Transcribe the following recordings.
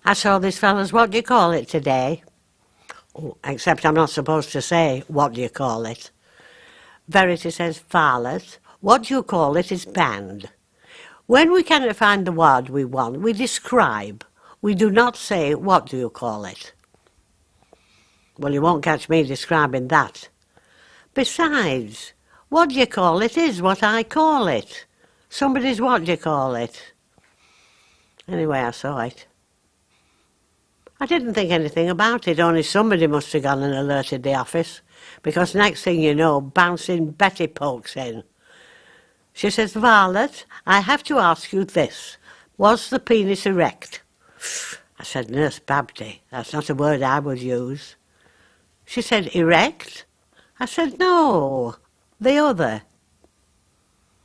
I saw this fella's what do you call it today. Oh, except I'm not supposed to say what do you call it. Verity says varlet. What do you call it is band. When we cannot find the word we want, we describe. We do not say what do you call it. Well, you won't catch me describing that. Besides, what do you call it is what I call it. Somebody's what do you call it. Anyway, I saw it. I didn't think anything about it, only somebody must have gone and alerted the office, because next thing you know, bouncing Betty pokes in. She says, Violet, I have to ask you this. Was the penis erect? I said, Nurse Babty, that's not a word I would use. She said, erect? I said, no, the other.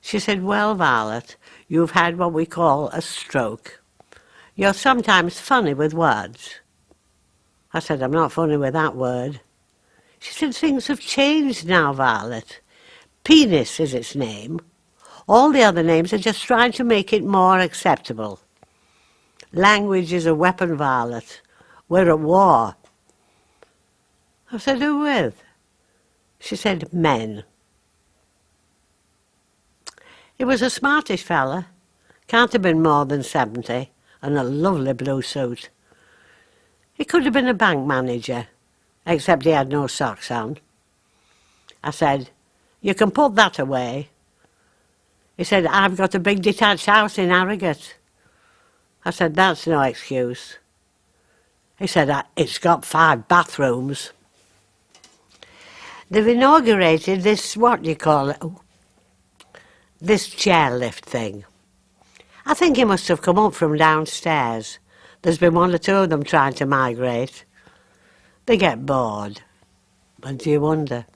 She said, well, Violet, you've had what we call a stroke. You're sometimes funny with words. I said, I'm not funny with that word. She said, things have changed now, Violet. Penis is its name. All the other names are just trying to make it more acceptable. Language is a weapon, Violet. We're at war. I said, who with? She said, men. He was a smartish fella. Can't have been more than 70, and a lovely blue suit. He could have been a bank manager, except he had no socks on. I said, you can put that away. He said, I've got a big detached house in Harrogate. I said, that's no excuse. He said, it's got 5 bathrooms. They've inaugurated this, what do you call it, this chairlift thing. I think he must have come up from downstairs. There's been 1 or 2 of them trying to migrate. They get bored. And do you wonder?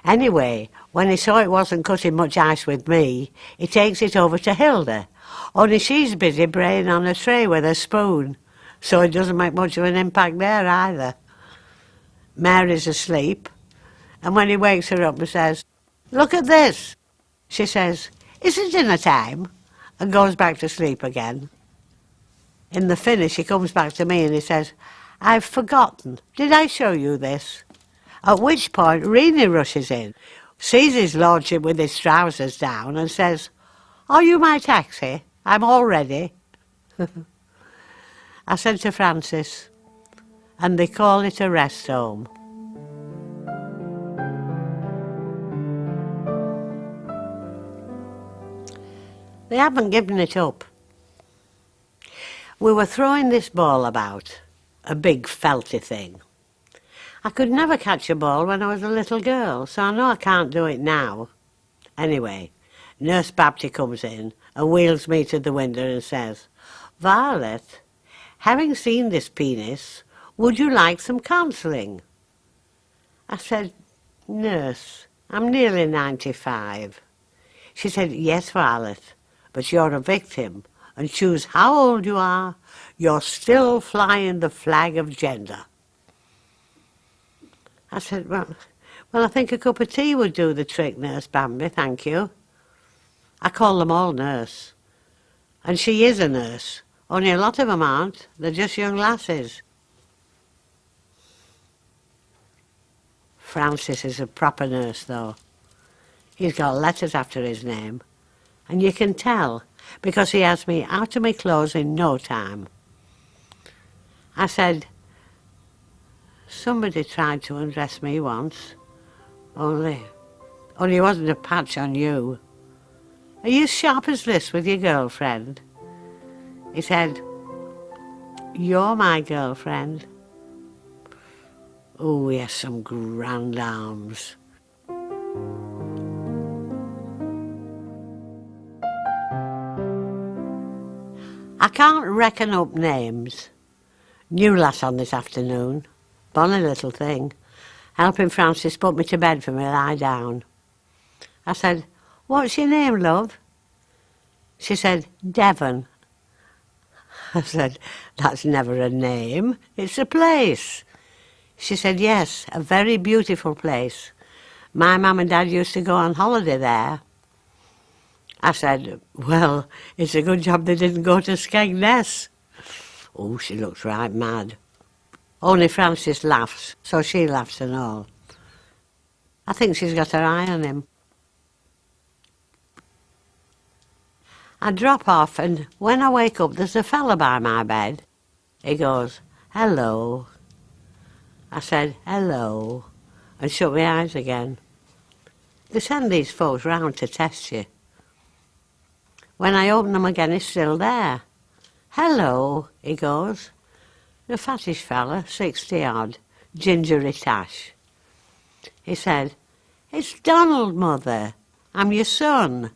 Anyway, when he saw it wasn't cutting much ice with me, he takes it over to Hilda. Only she's busy braying on a tray with a spoon, so it doesn't make much of an impact there either. Mary's asleep, and when he wakes her up and says, look at this, she says, is it dinner time? And goes back to sleep again. In the finish, he comes back to me and he says, I've forgotten. Did I show you this? At which point, Reenie rushes in, sees his lordship with his trousers down and says, are you my taxi? I'm all ready. I said to Francis, and they call it a rest home. They haven't given it up. We were throwing this ball about, a big felty thing. I could never catch a ball when I was a little girl, so I know I can't do it now. Anyway, Nurse Babty comes in and wheels me to the window and says, Violet, having seen this penis, would you like some counselling? I said, Nurse, I'm nearly 95. She said, yes, Violet, but you're a victim, and choose how old you are, you're still flying the flag of gender. I said, well, I think a cup of tea would do the trick, Nurse Bambi, thank you. I call them all nurse. And she is a nurse, only a lot of them aren't. They're just young lasses. Francis is a proper nurse, though. He's got letters after his name. And you can tell, because he has me out of my clothes in no time. I said, somebody tried to undress me once, only it wasn't a patch on you. Are you sharp as this with your girlfriend? He said, you're my girlfriend. Oh, he has some grand arms. can't reckon up names. New lass on this afternoon. Bonny little thing. Helping Francis put me to bed for me lie down. I said, "What's your name, love?" She said, "Devon." I said, "That's never a name, it's a place." She said, "Yes, a very beautiful place. My mum and dad used to go on holiday there." I said, "Well, it's a good job they didn't go to Skegness." Oh, she looks right mad. Only Frances laughs, so she laughs and all. I think she's got her eye on him. I drop off, and when I wake up, there's a fella by my bed. He goes, "Hello." I said, "Hello," and shut my eyes again. They send these folks round to test you. When I open them again, he's still there. "Hello," he goes. A fattish fella, 60-odd, gingery tash. He said, "It's Donald, Mother. I'm your son."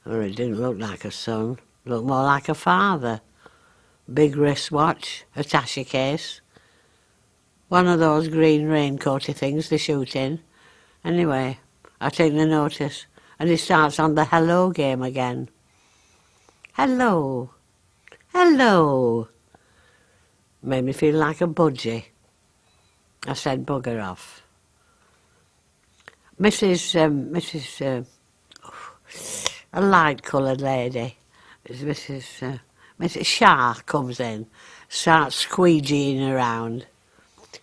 Well, it didn't look like a son. It looked more like a father. Big wristwatch, attaché case. One of those green raincoaty things they shoot in. Anyway, I take the notice, and he starts on the hello game again. "Hello. Hello." Made me feel like a budgie. I said, "Bugger off." A light-coloured lady, Mrs. Shah comes in, starts squeegeeing around.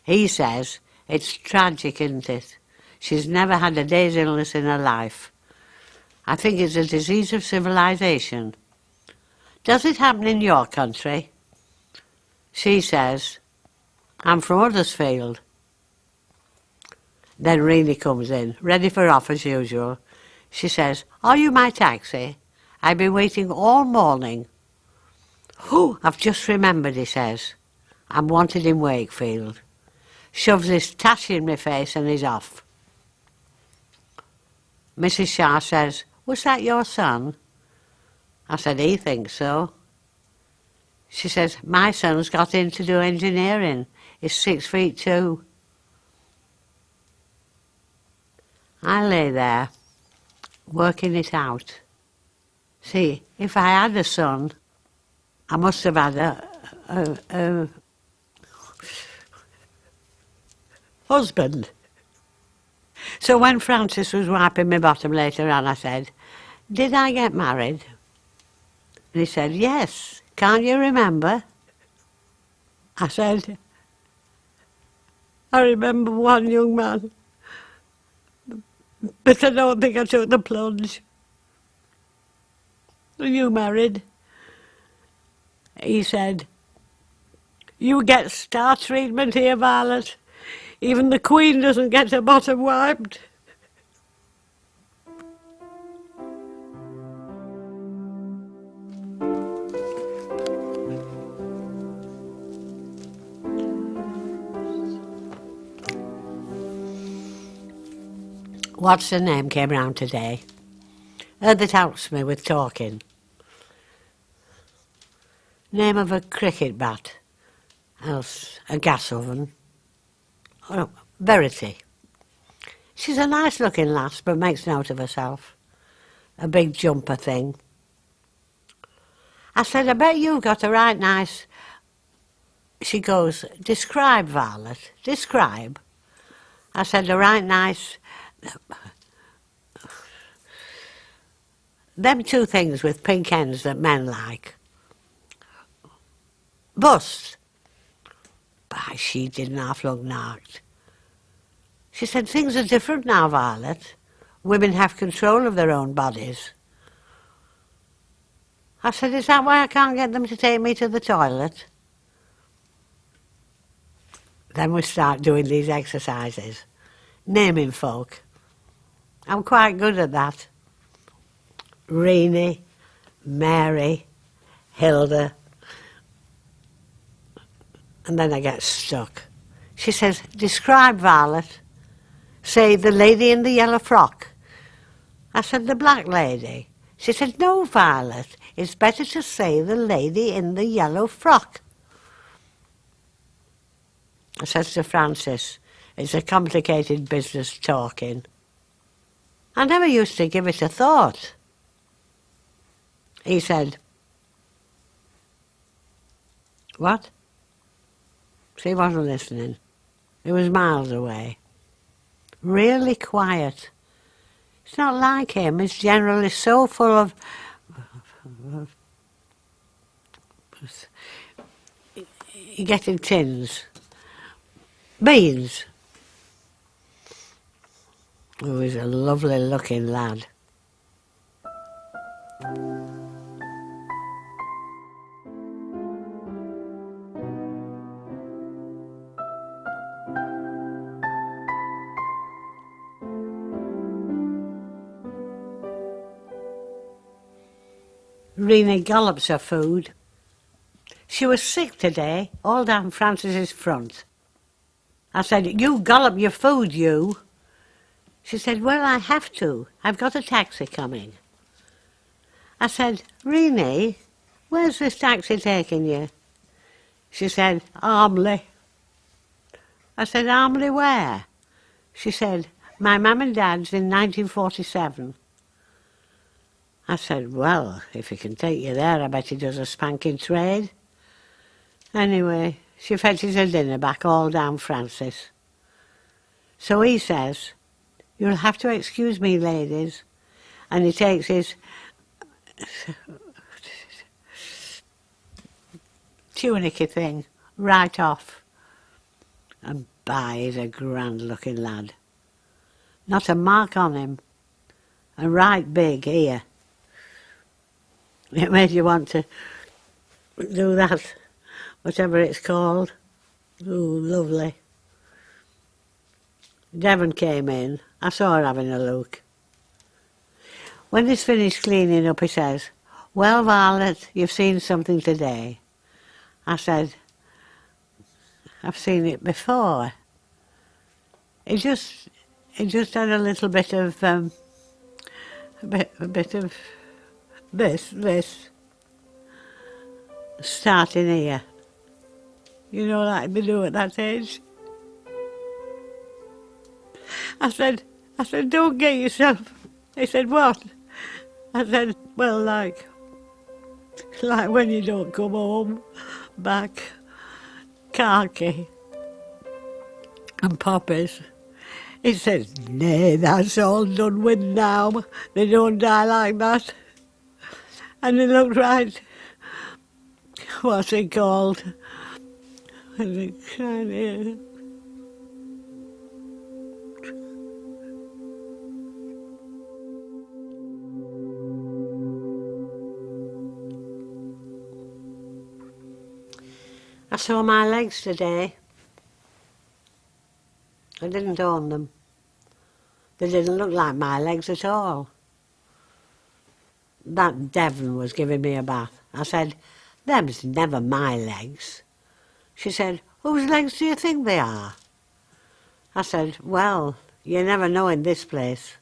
He says, "It's tragic, isn't it? She's never had a day's illness in her life. I think it's a disease of civilization. Does it happen in your country?" She says, "I'm from Huddersfield." Then Renee comes in, ready for off as usual. She says, "Are you my taxi? I've been waiting all morning." "Oh, I've just remembered," he says. "I'm wanted in Wakefield." Shoves his tash in my face and he's off. Mrs. Shah says, "Was that your son?" I said, "He thinks so." She says, "My son's got in to do engineering. He's 6'2". I lay there, working it out. See, if I had a son, I must have had a husband. So when Francis was wiping my bottom later on, I said, "Did I get married?" And he said, "Yes. Can't you remember?" I said, "I remember one young man, but I don't think I took the plunge." "Are you married?" He said, "You get star treatment here, Violet. Even the Queen doesn't get her bottom wiped." What's her name came round today. Her that helps me with talking. Name of a cricket bat. Else a gas oven. Oh, Verity. She's a nice looking lass, but makes note of herself. A big jumper thing. I said, "I bet you've got a right nice..." She goes, "Describe, Violet, describe." I said, "A right nice..." Them two things with pink ends that men like. Bust. By, she didn't half look knocked. She said, "Things are different now, Violet. Women have control of their own bodies." I said, "Is that why I can't get them to take me to the toilet?" Then we start doing these exercises, naming folk. I'm quite good at that. Renee, Mary, Hilda. And then I get stuck. She says, "Describe, Violet." Say, "The lady in the yellow frock." I said, "The black lady." She said, "No, Violet, it's better to say the lady in the yellow frock. I said to Francis, it's a complicated business talking. I never used to give it a thought. He said, what? She wasn't listening. He was miles away. Really quiet. It's not like him. He's generally so full of getting tins. Beans. Oh, he's a lovely looking lad. Rena gallops her food. She was sick today, all down Frances's front. I said, you gallop your food, you. She said, well, I have to. I've got a taxi coming. I said, Rena, where's this taxi taking you? She said, Armley. I said, Armley where? She said, my mum and dad's in 1947. I said, well, if he can take you there, I bet he does a spanking trade. Anyway, she fetches her dinner back all down Francis. So he says, you'll have to excuse me, ladies. And he takes his tunicky thing right off. And by, he's a grand-looking lad. Not a mark on him. And right big here. It made you want to do that, whatever it's called. Ooh, lovely. Devon came in. I saw her having a look. When he's finished cleaning up, he says, well, Violet, you've seen something today. I said, I've seen it before. It just had a little bit of, a bit of this, starting here. You know, like they do at that age. I said, don't get yourself. He said, what? I said, well, like when you don't come home, back, khaki and poppies. He said, nay, that's all done with now. They don't die like that. And he looked right, what's it called? And it kind of, I saw my legs today. I didn't own them. They didn't look like my legs at all. That Devon was giving me a bath. I said, them's never my legs. She said, whose legs do you think they are? I said, well, you never know in this place.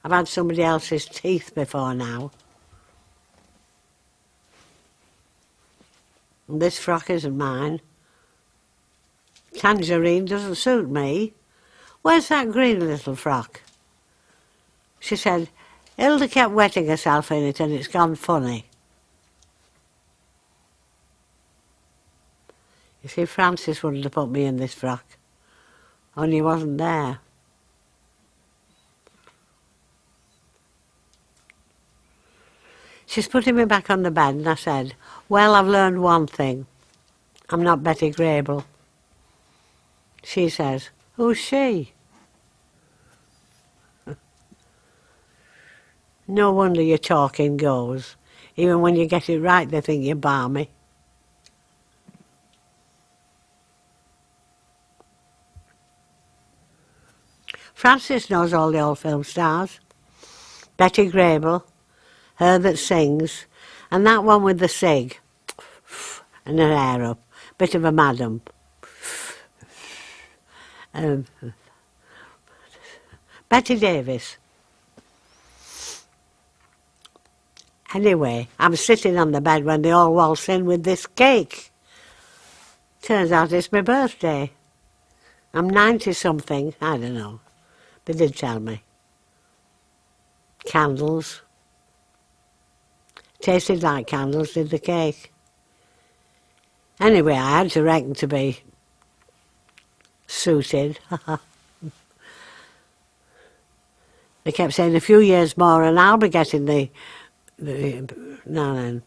I've had somebody else's teeth before now. And this frock isn't mine. Tangerine doesn't suit me. Where's that green little frock? She said, Hilda kept wetting herself in it and it's gone funny. You see, Francis wouldn't have put me in this frock. Only he wasn't there. She's putting me back on the bed and I said, well, I've learned one thing. I'm not Betty Grable. She says, who's she? No wonder your talking goes. Even when you get it right, they think you're balmy. Francis knows all the old film stars. Betty Grable, her that sings, and that one with the cig, and her hair up, bit of a madam. Betty Davis. Anyway, I'm sitting on the bed when they all waltz in with this cake. Turns out it's my birthday. I'm 90-something, I don't know. They did tell me. Candles. Tasted like candles, did the cake. Anyway, I had to reckon to be suited. They kept saying a few years more and I'll be getting the now then.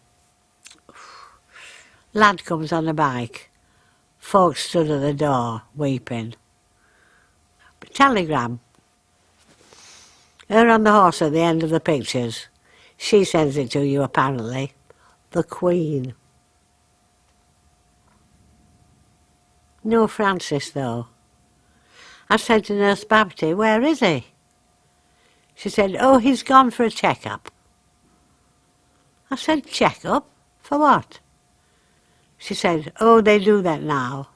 Lad comes on a bike. Folks stood at the door, weeping. Telegram. Her on the horse at the end of the pictures. She sends it to you, apparently. The Queen. No Francis, though. I said to Nurse Babty, where is he? She said, oh, he's gone for a check-up. I said, check-up? For what? She said, oh, they do that now.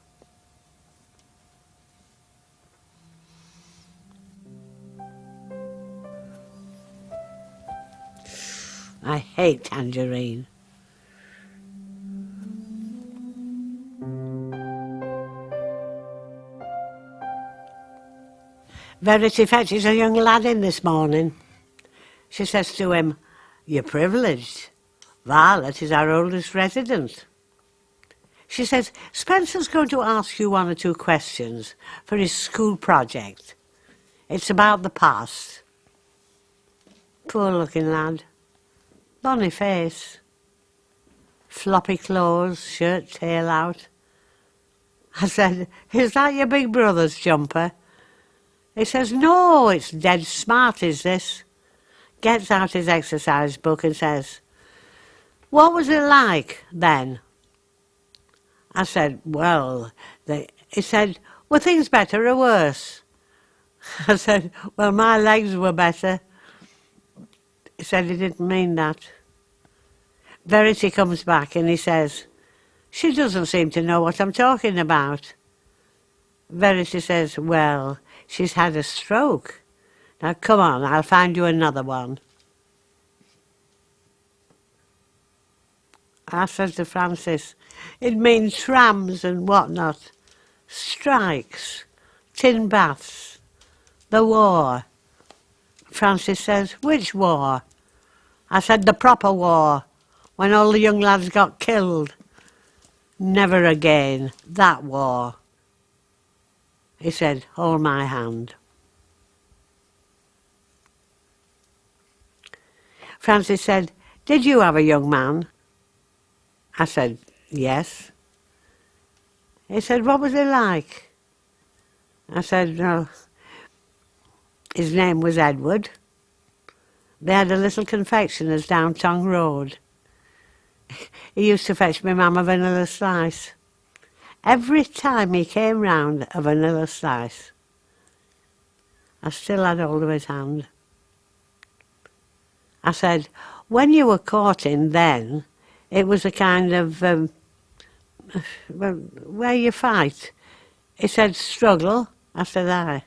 I hate tangerine. Verity fetches a young lad in this morning. She says to him, you're privileged. Violet is our oldest resident. She says, Spencer's going to ask you 1 or 2 questions for his school project. It's about the past. Poor looking lad. Bonny face. Floppy clothes, shirt tail out. I said, is that your big brother's jumper? He says, no, it's dead smart, is this? Gets out his exercise book and says, what was it like then? I said, well, he said, were things better or worse? I said, well, my legs were better. He said he didn't mean that. Verity comes back and he says, she doesn't seem to know what I'm talking about. Verity says, well, she's had a stroke. Now, come on, I'll find you another one. I said to Francis, it means trams and whatnot, strikes, tin baths, the war. Francis says, which war? I said, the proper war, when all the young lads got killed. Never again, that war. He said, hold my hand. Francis said, did you have a young man? I said, yes. He said, what was he like? I said, no. His name was Edward. They had a little confectioner's down Tong Road. He used to fetch my mum a vanilla slice. Every time he came round, a vanilla slice. I still had hold of his hand. I said, when you were courting then, it was a kind of, well, where you fight. He said, struggle. I said, aye.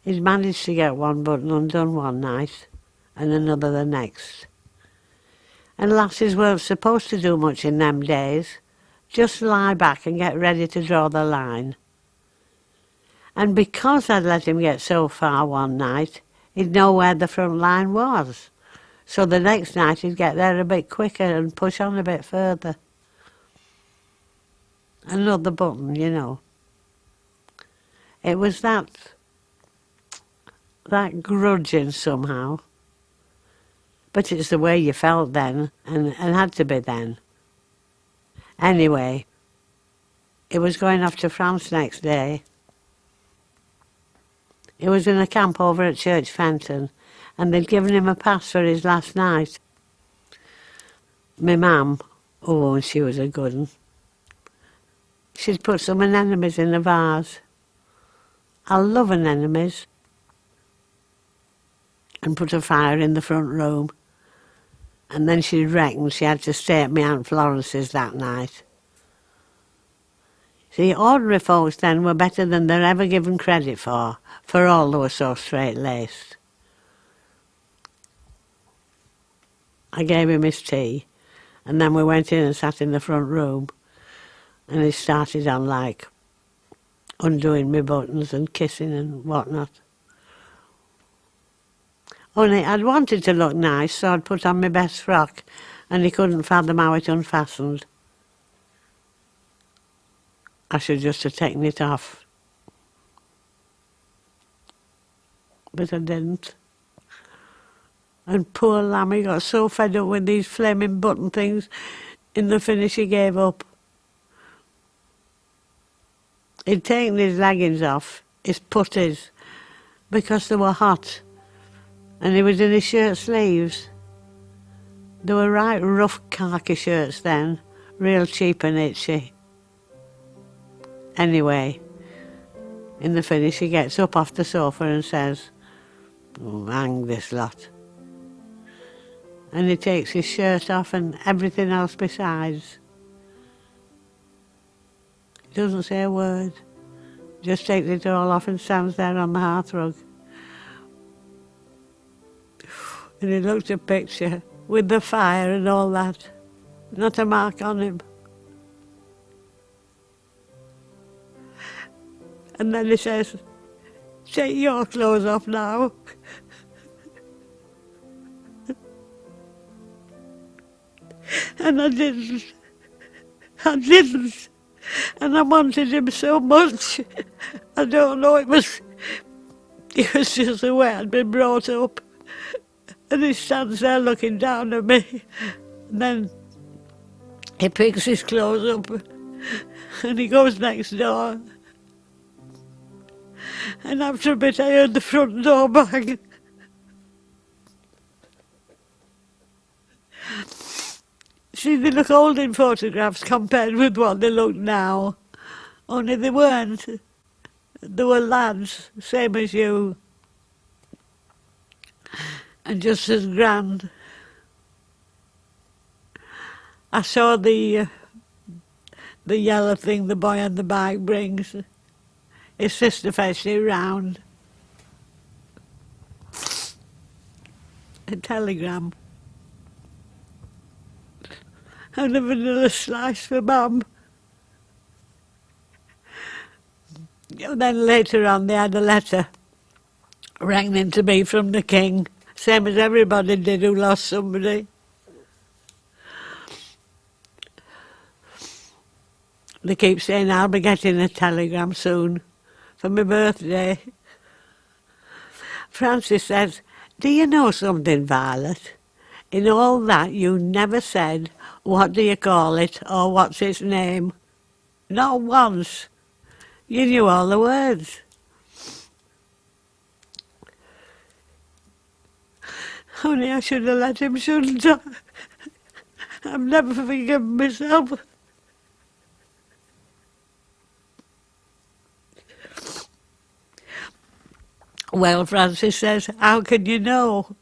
He'd managed to get one button undone one night and another the next. And lasses weren't supposed to do much in them days, just lie back and get ready to draw the line. And because I'd let him get so far one night, he'd know where the front line was. So the next night he'd get there a bit quicker and push on a bit further. Another button, you know. It was that grudging somehow. But it's the way you felt then, and had to be then. Anyway, he was going off to France next day. He was in a camp over at Church Fenton, and they'd given him a pass for his last night. My mum, oh, she was a good one. She'd put some anemones in a vase. I love anemones. And put a fire in the front room. And then she reckoned she had to stay at my Aunt Florence's that night. See, ordinary folks then were better than they're ever given credit for all they were so straight-laced. I gave him his tea, and then we went in and sat in the front room, and he started on like undoing my buttons and kissing and whatnot. Only I'd wanted to look nice, so I'd put on my best frock, and he couldn't fathom how it unfastened. I should just have taken it off. But I didn't. And poor Lammy got so fed up with these flaming button things, in the finish he gave up. He'd taken his leggings off, his puttees, because they were hot, and he was in his shirt sleeves. They were right rough khaki shirts then, real cheap and itchy. Anyway, in the finish he gets up off the sofa and says, "Oh, hang this lot." And he takes his shirt off and everything else besides. He doesn't say a word, just takes it all off and stands there on the hearthrug. And he looked a picture with the fire and all that, not a mark on him. And then he says, "Take your clothes off now." And I didn't. And I wanted him so much. I don't know, it was just the way I'd been brought up. And he stands there looking down at me. And then he picks his clothes up and he goes next door. And after a bit I heard the front door bang. See, they look old in photographs compared with what they look now. Only they weren't. They were lads, same as you. And just as grand. I saw the yellow thing the boy on the bike brings. His sister fetched it round. A telegram. And a vanilla slice for Mum. And then later on they had a letter written to me from the King, same as everybody did who lost somebody. They keep saying I'll be getting a telegram soon for my birthday. Francis says, "Do you know something, Violet? In all that you never said, what do you call it, or what's its name? Not once. You knew all the words." Only I should have let him, shouldn't I? I've never forgiven myself. Well, Francis says, "How can you know?"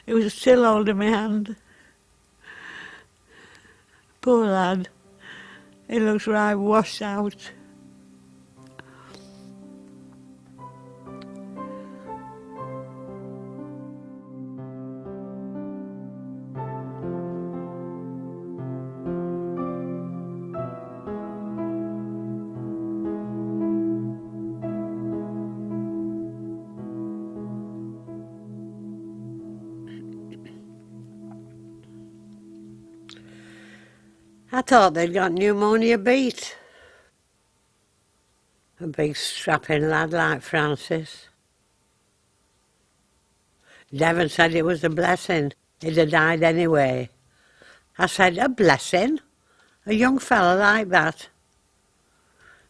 He was still holding my hand. Poor lad. He looks right washed out. I thought they'd got pneumonia beat. A big strapping lad like Francis. Devon said it was a blessing. He'd have died anyway. I said, "A blessing? A young fellow like that?"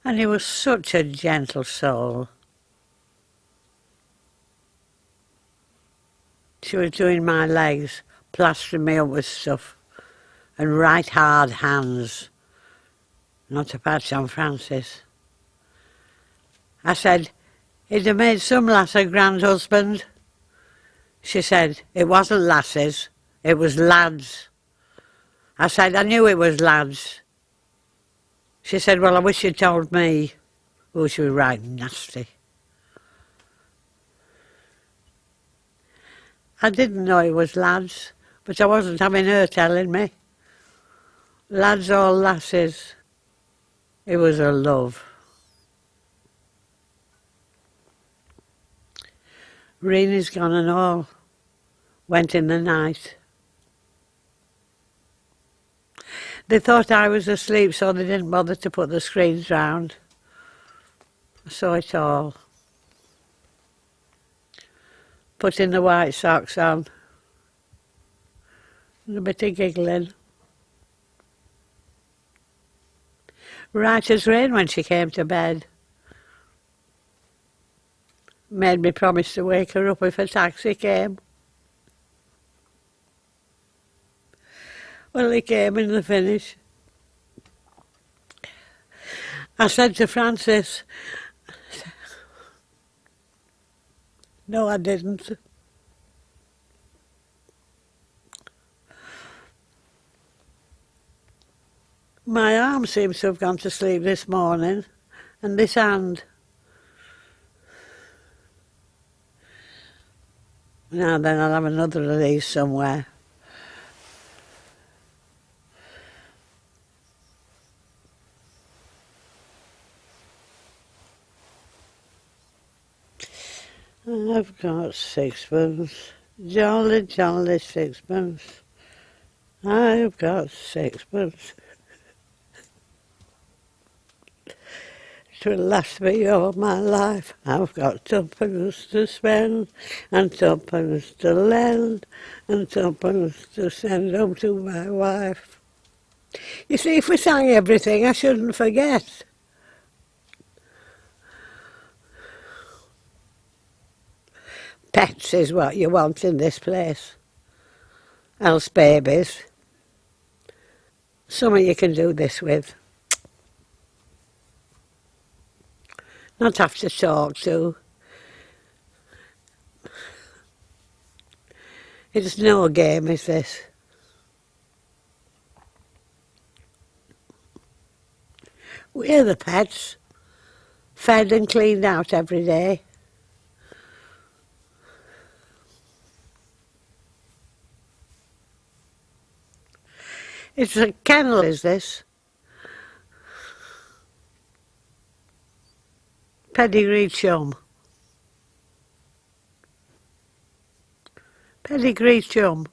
And he was such a gentle soul. She was doing my legs, plastering me up with stuff. And right hard hands, not a patch on Francis. I said, "He'd have made some lass a grand husband." She said, "It wasn't lasses, it was lads." I said, "I knew it was lads." She said, "Well, I wish you'd told me." Oh, she was right nasty. I didn't know it was lads, But I wasn't having her telling me. Lads or lasses, it was a love. Reenie's gone and all. Went in the night. They thought I was asleep, so they didn't bother to put the screens round. I saw it all. Putting the white socks on. And a bit of giggling. Right as rain when she came to bed. Made me promise to wake her up if a taxi came. Well, he came in the finish. I said to Francis, no, I didn't. My arm seems to have gone to sleep this morning, and this hand. Now then, I'll have another of these somewhere. I've got sixpence, jolly, jolly sixpence. I've got sixpence. It will last me all my life. I've got twopence to spend, and twopence to lend, and twopence to send home to my wife. You see, if we sang everything, I shouldn't forget. Pets is what you want in this place. Else babies. Something you can do this with. Not have to talk to. It's no game, is this? We're the pets. Fed and cleaned out every day. It's a kennel, is this? Pedigree chum. Pedigree chum.